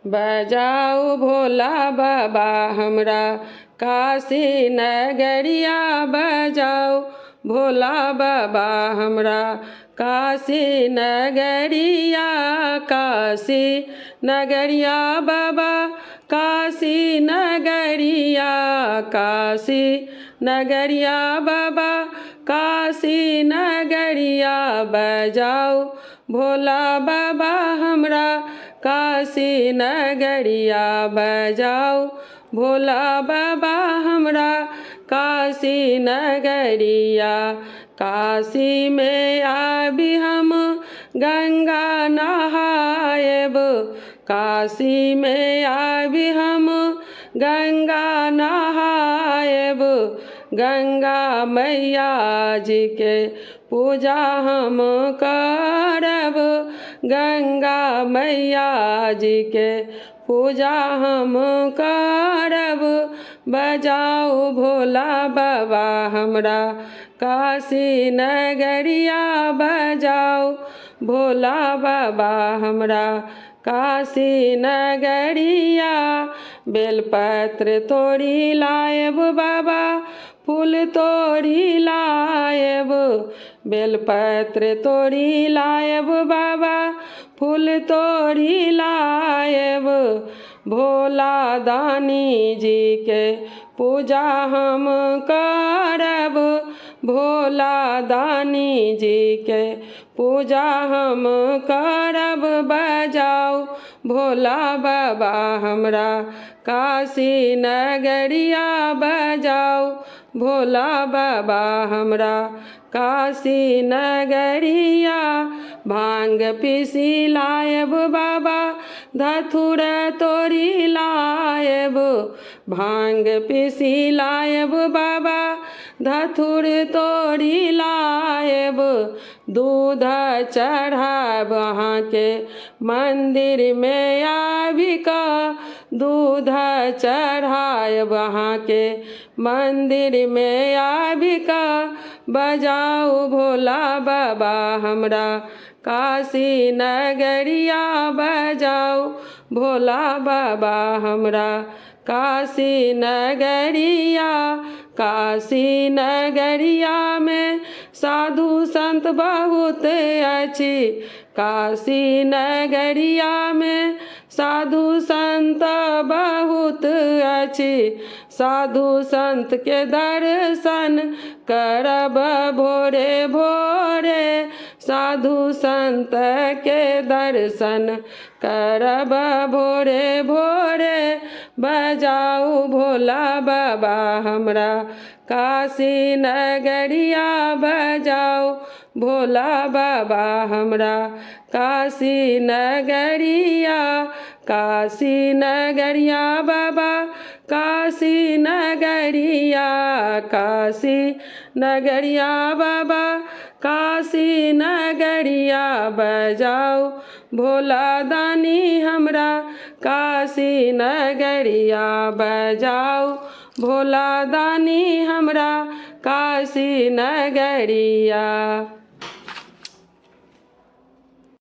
बजाओ भोला बाबा हमरा काशी नगरिया बजाओ भोला बाबा हमरा काशी नगरिया। काशी नगरिया बाबा काशी नगरिया। काशी नगरिया बाबा काशी नगरिया। बजाओ भोला बाबा हमरा काशी नगरिया। बजाओ भोला बाबा हमरा काशी नगरिया। काशी में आबी हम गंगा नहाएब। काशी में आबी हम गंगा नहाएब। गंगा मैया जी के पूजा हम करब। गंगा मैया जी के पूजा हम करब। बजाओ भोला बाबा हमरा काशी नगरिया। बजाओ भोला बाबा हमरा काशी नगरिया। बेलपत्र तोड़ी लाएब बाबा फूल तोड़ी लाएब। बेलपत्र तोड़ी लाएब बाबा फूल तोड़ी लाएब। भोला दानी जी के पूजा हम करब। भोला दानी जी के पूजा हम करब। बजाओ भोला बाबा हमरा काशी नगरिया। बजाओ भोला बाबा हमरा काशी नगरिया। भांग पीसी लाएब बाबा धतूर तोड़ी लाएब। भांग पीसी लाएब बाबा धतूर तोड़ी लाएब। दूध चढ़ाब अहाँ के मंदिर में आबी का। दूध चढ़ाब अहाँ के मंदिर में आबी का। बजाओ भोला बाबा हमरा काशी नगरिया। बजाओ भोला बाबा हमरा काशी नगरिया। काशी नगरिया में साधु संत बहुत अछि। काशी नगरिया में साधु संत बहुत अछि। साधु संत के दर्शन करब भोरे भोरे। साधु संत के दर्शन करब भोरे भोरे। बजाओ भोला बाबा हमरा काशी नगरिया। बजाओ भोला बाबा हमरा काशी नगरिया। काशी नगरिया बाबा काशी नगरिया। काशी नगरिया बाबा काशी नगरिया। बजाओ भोला दानी हमरा काशी नगरिया। बजाओ भोला दानी हमरा काशी नगरिया।